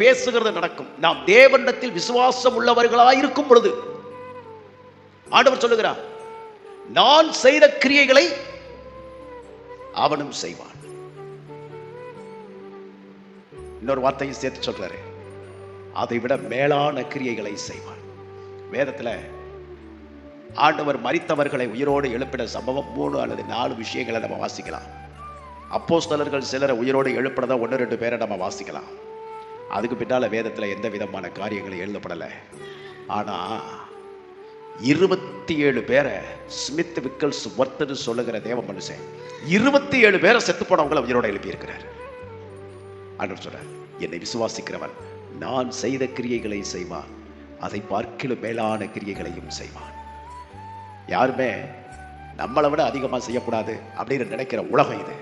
பேசுகிறது நடக்கும். நாம் தேவனிடத்தில் விசுவாசம் உள்ளவர்களாய் இருக்கும் பொழுது ஆண்டவர் சொல்லுகிறார், நான் செய்த கிரியைகளை அவனும் செய்வான். இன்னொரு வார்த்தையும் சேர்த்து சொல்றாரு, அதை விட மேலான கிரியைகளை செய்வான். வேதத்துல ஆண்டவர் மரித்தவர்களை உயிரோடு எழுப்பின சம்பவம் 3 அல்லது 4 விஷயங்களை நம்ம வாசிக்கலாம். அப்போஸ்தலர்கள் சிலரை உயிரோடு எழுப்பினதா 1-2 பேரை நம்ம வாசிக்கலாம். அதுக்கு பின்னால வேதத்துல எந்த விதமான காரியங்களும் எழுதப்படலை. ஆனா 27 பேரை ஸ்மித் விக்கல்ஸ் வர்த்தன்னு சொல்லுகிற தேவ மனுஷன் 27 பேரை செத்து போனவங்களை உயிரோடு எழுப்பி இருக்கிறார். ஆண்டவர் சொல்றார், என்னை விசுவாசிக்கிறவன் நான் செய்த கிரியைகளை செய்வான், அதை பார்க்கிலும் மேலான கிரியைகளையும் செய்வான். யாருமே நம்மளை விட அதிகமாக செய்யக்கூடாது அப்படின்னு நினைக்கிற உலகம் இது.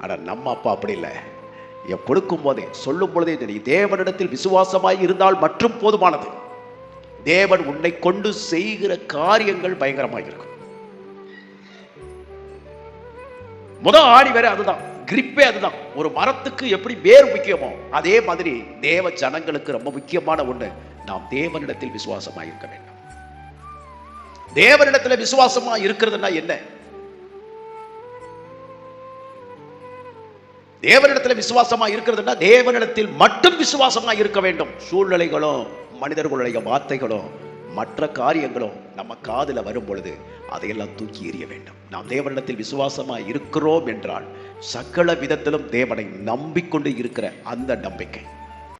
ஆனால் நம்ம அப்பா அப்படி இல்லை. கொடுக்கும் போதே சொல்லும் பொழுதே நீ தேவனிடத்தில் விசுவாசமாய் இருந்தால் மற்றும் போதுமானது. தேவன் உன்னை கொண்டு செய்கிற காரியங்கள் பயங்கரமாக இருக்கும். முதல் ஆணி வேற அதுதான், கிரிப்பே அதுதான். ஒரு மரத்துக்கு எப்படி வேர் முக்கியமோ அதே மாதிரி தேவ ஜனங்களுக்கு ரொம்ப முக்கியமான ஒன்று, நாம் தேவனிடத்தில் விசுவாசமாக இருக்க வேண்டும். தேவனிடத்தில் விசுவாசமா இருக்கிறதுனா என்ன? தேவனிடத்தில் விசுவாசமா இருக்கிறதுனா தேவனிடத்தில் மட்டும் விசுவாசமா இருக்க வேண்டும். சூழ்நிலைகளும் மனிதர்களுடைய வார்த்தைகளும் மற்ற காரியங்களும் நம்ம காதுல வரும் பொழுது அதையெல்லாம் தூக்கி எறிய வேண்டும். நாம் தேவனிடத்தில் விசுவாசமா இருக்கிறோம் என்றால் சகல விதத்திலும் தேவனை நம்பிக்கொண்டு இருக்கிற அந்த நம்பிக்கை